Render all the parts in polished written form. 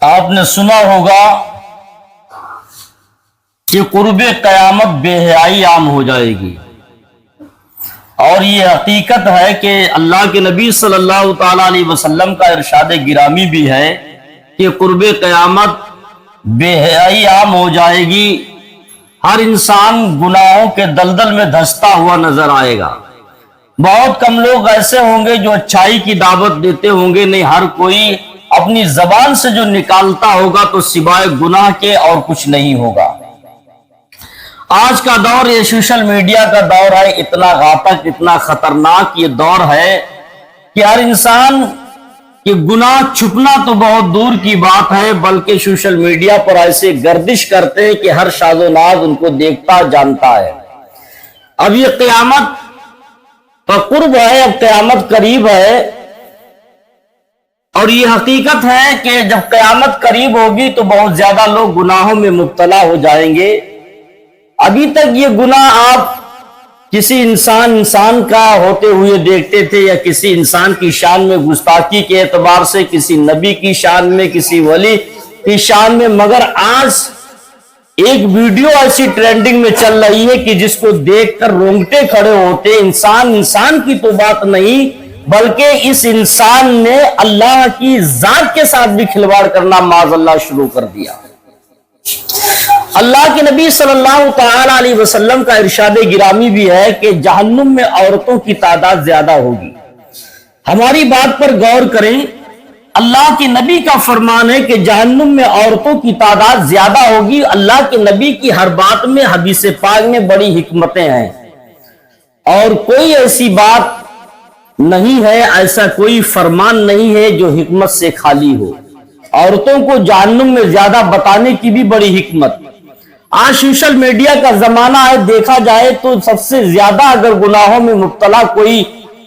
आपने सुना होगा कि कुर्ब क़यामत बेहयाई आम हो जाएगी, और ये हकीकत है कि अल्लाह के नबी सल्लल्लाहु ताला अलैहि वसल्लम का इरशाद गिरामी भी है कि कुर्ब क़यामत बेहयाई आम हो जाएगी। हर इंसान गुनाहों के दलदल में धंसता हुआ नजर आएगा। बहुत कम लोग ऐसे होंगे जो अच्छाई की दावत देते होंगे, नहीं हर कोई अपनी जबान से जो निकालता होगा तो सिवाय गुनाह के और कुछ नहीं होगा। आज का दौर ये सोशल मीडिया का दौर है, इतना घातक, इतना खतरनाक ये दौर है कि हर इंसान के गुनाह छुपना तो बहुत दूर की बात है, बल्कि सोशल मीडिया पर ऐसे गर्दिश करते हैं कि हर शाज़ोनाज उनको देखता जानता है। अब ये क़यामत का कुर्ब है, अब क़यामत करीब है, और ये हकीकत है कि जब क़यामत करीब होगी तो बहुत ज्यादा लोग गुनाहों में मुब्तला हो जाएंगे। अभी तक ये गुनाह आप किसी इंसान का होते हुए देखते थे, या किसी इंसान की शान में गुस्ताखी के एतबार से, किसी नबी की शान में, किसी वली की शान में, मगर आज एक वीडियो ऐसी ट्रेंडिंग में चल रही है कि जिसको देखकर रोंगटे खड़े होते। इंसान की तो बात नहीं, बल्कि इस इंसान ने अल्लाह की जात के साथ भी खिलवाड़ करना माज़अल्लाह शुरू कर दिया। अल्लाह के नबी सल्लल्लाहु ताला अलैहि वसल्लम का इरशाद गिरामी भी है कि जहन्नुम में औरतों की तादाद ज्यादा होगी। हमारी बात पर गौर करें, अल्लाह के नबी का फरमान है कि जहन्नुम में औरतों की तादाद ज्यादा होगी। अल्लाह के नबी की हर बात में, हदीस पाक में बड़ी हिकमतें हैं, और कोई ऐसी बात नहीं है, ऐसा कोई फरमान नहीं है जो हिकमत से खाली हो। औरतों को जहन्नुम में ज्यादा बताने की भी बड़ी हिकमत। आज सोशल मीडिया का जमाना है, देखा जाए तो सबसे ज्यादा अगर गुनाहों में मुब्तला कोई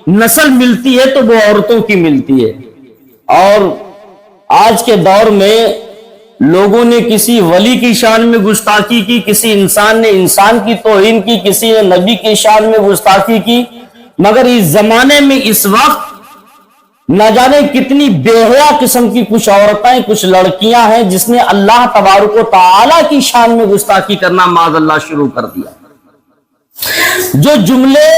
नस्ल मिलती है तो वो औरतों की मिलती है। और आज के दौर में लोगों ने किसी वली की शान में गुस्ताखी की, किसी इंसान ने इंसान की तौहीन की, किसी ने नबी की शान में गुस्ताखी की, मगर इस जमाने में इस वक्त न जाने कितनी बेहया किस्म की कुछ औरतें, कुछ लड़कियां हैं जिसने अल्लाह तबारक व तआला की शान में गुस्ताखी करना माज़अल्लाह शुरू कर दिया। जो जुमले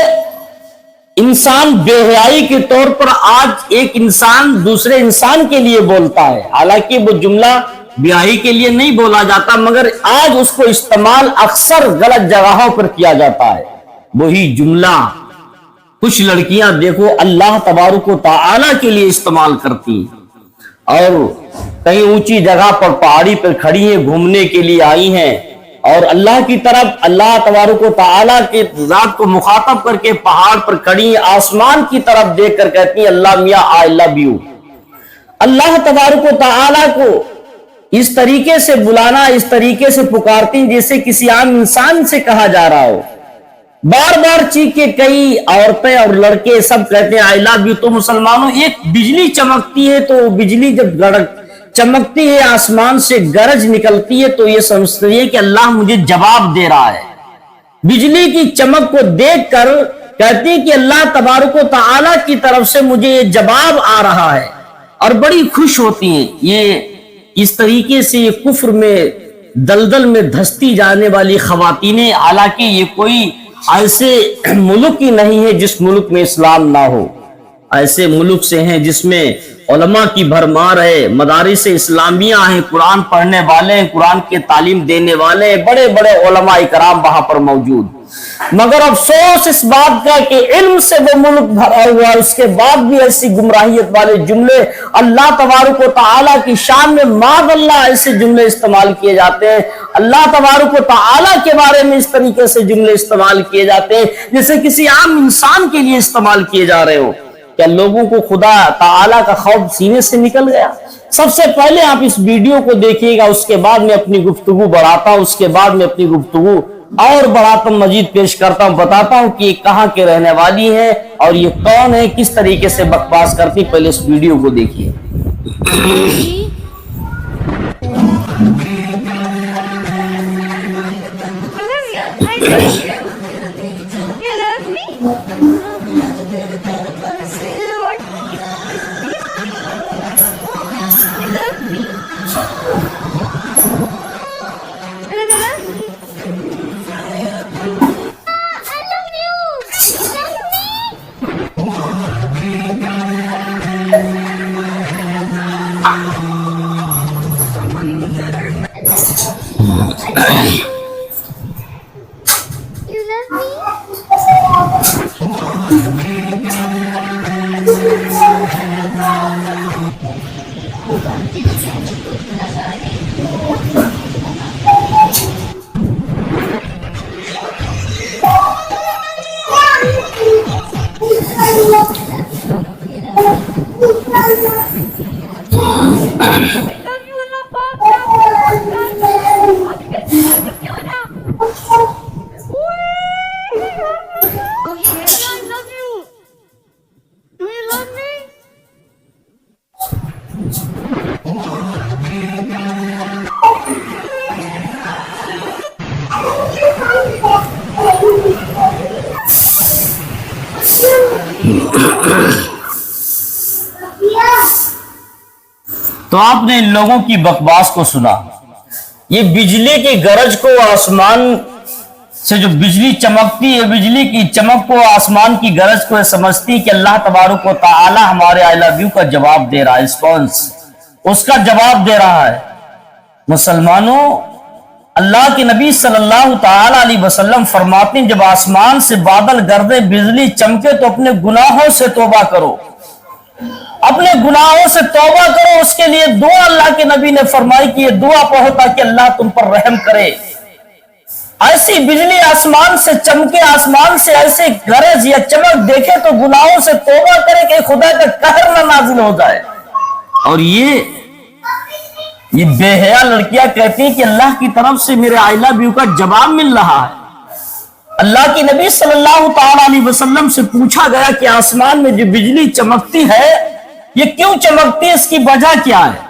इंसान बेहयाई के तौर पर आज एक इंसान दूसरे इंसान के लिए बोलता है, हालांकि वो जुमला ब्याही के लिए नहीं बोला जाता, मगर आज उसको इस्तेमाल अक्सर गलत जगहों पर किया जाता है। वही जुमला कुछ लड़कियां देखो अल्लाह तबारक व तआला के लिए इस्तेमाल करती हैं, और कहीं ऊंची जगह पर पहाड़ी पर खड़ी हैं, घूमने के लिए आई हैं, और अल्लाह की तरफ, अल्लाह तबारक व तआला के जात को मुखातब करके पहाड़ पर खड़ी हैं, आसमान की तरफ देख कर कहती हैं अल्लाह मियां आई लव यू। अल्लाह तबारक व तआला को इस तरीके से बुलाना, इस तरीके से पुकारती हैं जैसे किसी आम इंसान से कहा जा रहा हो। बार बार चीख के कई औरतें और लड़के सब कहते हैं आई लव यू। तो मुसलमानों, एक बिजली चमकती है तो बिजली जब चमकती है, आसमान से गरज निकलती है, तो ये समझते हैं कि अल्लाह मुझे जवाब दे रहा है। बिजली की चमक को देखकर कहती है कि अल्लाह तबारक व तआला की तरफ से मुझे ये जवाब आ रहा है, और बड़ी खुश होती हैं। ये इस तरीके से ये कुफ्र में दलदल में धंसती जाने वाली खवातीनें, हालांकि ये कोई ऐसे मुल्क ही नहीं है जिस मुल्क में इस्लाम ना हो। ऐसे मुल्क से हैं जिसमें उलमा की भरमार है, मदारिस इस्लामिया हैं, कुरान पढ़ने वाले हैं, कुरान के तालीम देने वाले हैं, बड़े बड़े उलमा इकराम वहां पर मौजूद। मगर अफसोस इस बात का कि इल्म से वो मुल्क भरा हुआ, उसके बाद भी ऐसी गुमराहियत वाले जुमले अल्लाह तबारक व तआला की शान में माज़अल्लाह ऐसे जुमले इस्तेमाल किए जाते हैं। अल्लाह तबारक व तआला के बारे में इस तरीके से जुमले इस्तेमाल किए जाते हैं जैसे किसी आम इंसान के लिए इस्तेमाल किए जा रहे हो। क्या लोगों को खुदा ताला का खौफ सीने से निकल गया? सबसे पहले आप इस वीडियो को देखिएगा, उसके बाद में अपनी गुफ्तगू बढ़ाता हूं, उसके बाद में अपनी गुफ्तगू और बढ़ाता मजीद पेश करता हूं, बताता हूं कि ये कहां के रहने वाली है और ये कौन है, किस तरीके से बकवास करती। पहले इस वीडियो को देखिए। You love me? Oh yeah, I love you. Do you love me? تو آپ نے ان لوگوں کی بکواس کو سنا. یہ بجلی کی گرج کو آسمان سے جو بجلی چمکتی ہے، بجلی کی چمک کو، آسمان کی گرج کو سمجھتی کہ اللہ تبارک و تعالی ہمارے I love you کا جواب دے رہا ہے، رسپانس اس کا جواب دے رہا ہے. مسلمانوں، اللہ کے نبی صلی اللہ تعالی علیہ وسلم فرماتے ہیں جب آسمان سے بادل گردے، بجلی چمکے تو اپنے گناہوں سے توبہ کرو، اپنے گناہوں سے توبہ کرو. اس کے لیے دعا اللہ کے نبی نے فرمائی کہ یہ دعا پڑھو تاکہ اللہ تم پر رحم کرے. ایسی بجلی آسمان سے چمکے، آسمان سے ایسے گرج یا چمک دیکھے تو گناہوں سے توبہ کرے کہ خدا کا قہر نہ نازل ہو جائے. اور یہ بے حیا لڑکیاں کہتی ہیں کہ اللہ کی طرف سے میرے I love you کا جواب مل رہا ہے. اللہ کی نبی صلی اللہ تعالی علیہ وسلم سے پوچھا گیا کہ آسمان میں جو بجلی چمکتی ہے یہ کیوں چمکتی ہے، اس کی وجہ کیا ہے؟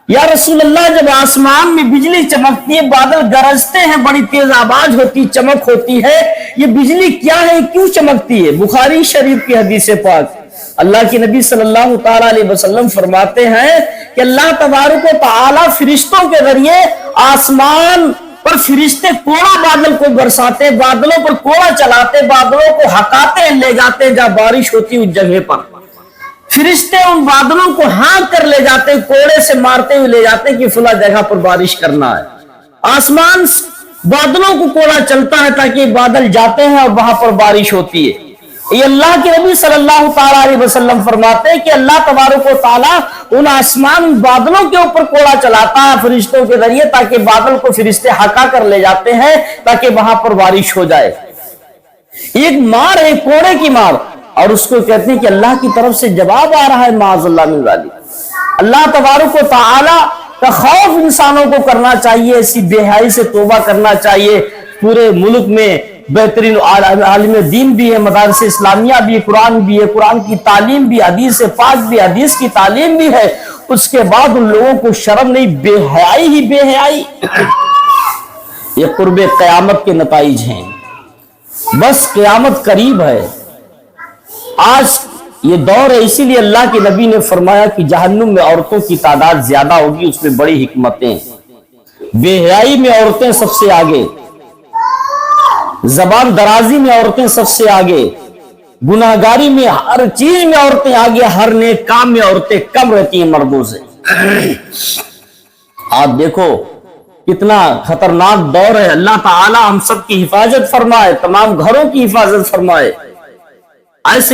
یا رسول اللہ، جب آسمان میں بجلی چمکتی ہے، بادل گرجتے ہیں، بڑی تیز آواز ہوتی، چمک ہوتی ہے، یہ بجلی کیا ہے، کیوں چمکتی ہے؟ بخاری شریف کی حدیث پاک اللہ کے نبی صلی اللہ تعالی علیہ وسلم فرماتے ہیں کہ اللہ تبارک و تعالی فرشتوں کے ذریعے آسمان پر فرشتے کوڑا بادل کو برساتے، بادلوں پر کوڑا چلاتے، بادلوں کو ہکاتے لے جاتے جہاں بارش ہوتی اس جگہ پر. فرشتے ان بادلوں کو ہانک کر لے جاتے، کوڑے سے مارتے ہوئے لے جاتے کہ فلاں جگہ پر بارش کرنا ہے. آسمان بادلوں کو کوڑا چلتا ہے تاکہ بادل جاتے ہیں اور وہاں پر بارش ہوتی ہے. یہ اللہ کے نبی صلی اللہ تعالی علیہ وسلم فرماتے ہیں کہ اللہ تبارک و تعالیٰ ان آسمان بادلوں کے اوپر کوڑا چلاتا ہے فرشتوں کے ذریعے تاکہ بادل کو فرشتے ہکا کر لے جاتے ہیں تاکہ وہاں پر بارش ہو جائے. ایک مار ہے، کوڑے کی مار، اور اس کو کہتے ہیں کہ اللہ کی طرف سے جواب آ رہا ہے. معاذ اللہ من ذالک. اللہ تبارک و تعالی کا خوف انسانوں کو کرنا چاہیے، ایسی بے حیائی سے توبہ کرنا چاہیے. پورے ملک میں بہترین عالم دین بھی ہے، مدارس اسلامیہ بھی ہے، قرآن بھی ہے، قرآن کی تعلیم بھی، حدیث پاک بھی، حدیث کی تعلیم بھی ہے. اس کے بعد ان لوگوں کو شرم نہیں، بے حیائی ہی بے حیائی. یہ قرب قیامت کے نتائج ہیں. بس قیامت قریب ہے. آج یہ دور ہے، اسی لیے اللہ کے نبی نے فرمایا کہ جہنم میں عورتوں کی تعداد زیادہ ہوگی. اس میں بڑی حکمتیں. بے حیائی میں عورتیں سب سے آگے، زبان درازی میں عورتیں سب سے آگے، گناہگاری میں ہر چیز میں عورتیں آگے، ہر نیک کام میں عورتیں کم رہتی ہیں مردوں سے. آپ دیکھو کتنا خطرناک دور ہے. اللہ تعالی ہم سب کی حفاظت فرمائے، تمام گھروں کی حفاظت فرمائے. ایسے